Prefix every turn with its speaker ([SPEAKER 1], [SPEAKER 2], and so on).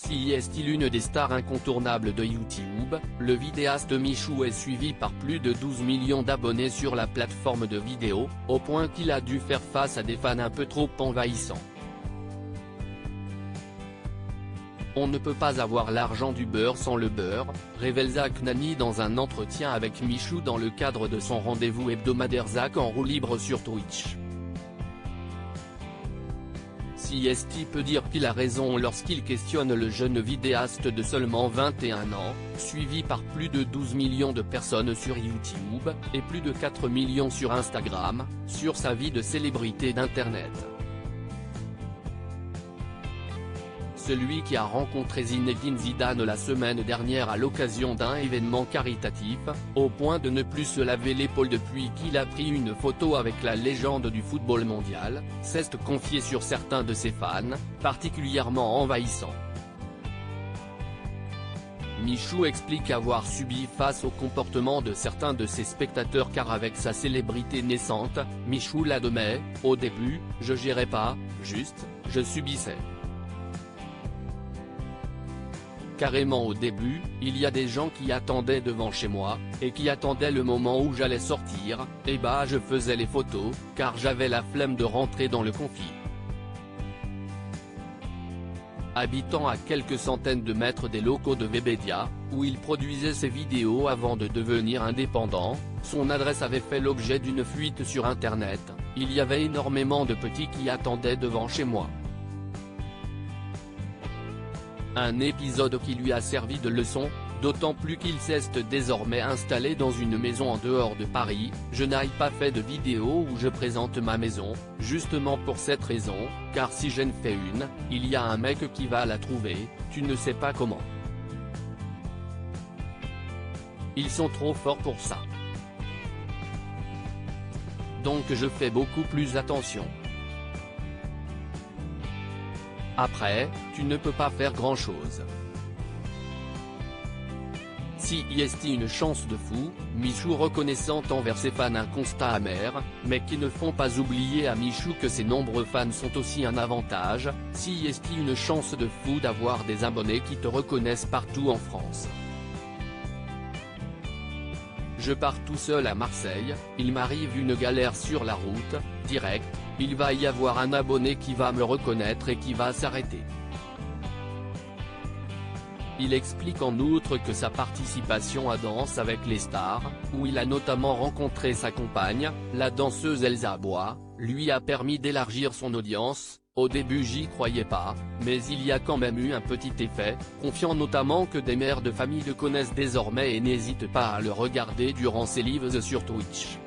[SPEAKER 1] Si est l'une des stars incontournables de YouTube, le vidéaste Michou est suivi par plus de 12 millions d'abonnés sur la plateforme de vidéo, au point qu'il a dû faire face à des fans un peu trop envahissants. On ne peut pas avoir l'argent du beurre sans le beurre, révèle Zach Nani dans un entretien avec Michou dans le cadre de son rendez-vous hebdomadaire Zach en roue libre sur Twitch. CST peut dire qu'il a raison lorsqu'il questionne le jeune vidéaste de seulement 21 ans, suivi par plus de 12 millions de personnes sur YouTube, et plus de 4 millions sur Instagram, sur sa vie de célébrité d'internet. Celui qui a rencontré Zinedine Zidane la semaine dernière à l'occasion d'un événement caritatif, au point de ne plus se laver l'épaule depuis qu'il a pris une photo avec la légende du football mondial, s'est confié sur certains de ses fans, particulièrement envahissants. Michou explique avoir subi face au comportement de certains de ses spectateurs car avec sa célébrité naissante, Michou l'admet, au début, je gérais pas, juste, je subissais. Carrément au début, il y a des gens qui attendaient devant chez moi, et qui attendaient le moment où j'allais sortir, et bah je faisais les photos, car j'avais la flemme de rentrer dans le conflit. Habitant à quelques centaines de mètres des locaux de Webedia, où il produisait ses vidéos avant de devenir indépendant, son adresse avait fait l'objet d'une fuite sur internet, il y avait énormément de petits qui attendaient devant chez moi. Un épisode qui lui a servi de leçon, d'autant plus qu'il s'est désormais installé dans une maison en dehors de Paris. Je n'ai pas fait de vidéo où je présente ma maison, justement pour cette raison, car si j'en fais une, il y a un mec qui va la trouver, tu ne sais pas comment. Ils sont trop forts pour ça. Donc je fais beaucoup plus attention. Après, tu ne peux pas faire grand-chose. Si est une chance de fou, Michou reconnaissant envers ses fans un constat amer, mais qui ne font pas oublier à Michou que ses nombreux fans sont aussi un avantage. Si est une chance de fou d'avoir des abonnés qui te reconnaissent partout en France. Je pars tout seul à Marseille, il m'arrive une galère sur la route, direct, il va y avoir un abonné qui va me reconnaître et qui va s'arrêter. Il explique en outre que sa participation à Danse avec les stars, où il a notamment rencontré sa compagne, la danseuse Elsa Bois, lui a permis d'élargir son audience. Au début j'y croyais pas, mais il y a quand même eu un petit effet, confiant notamment que des mères de famille le connaissent désormais et n'hésitent pas à le regarder durant ses lives sur Twitch.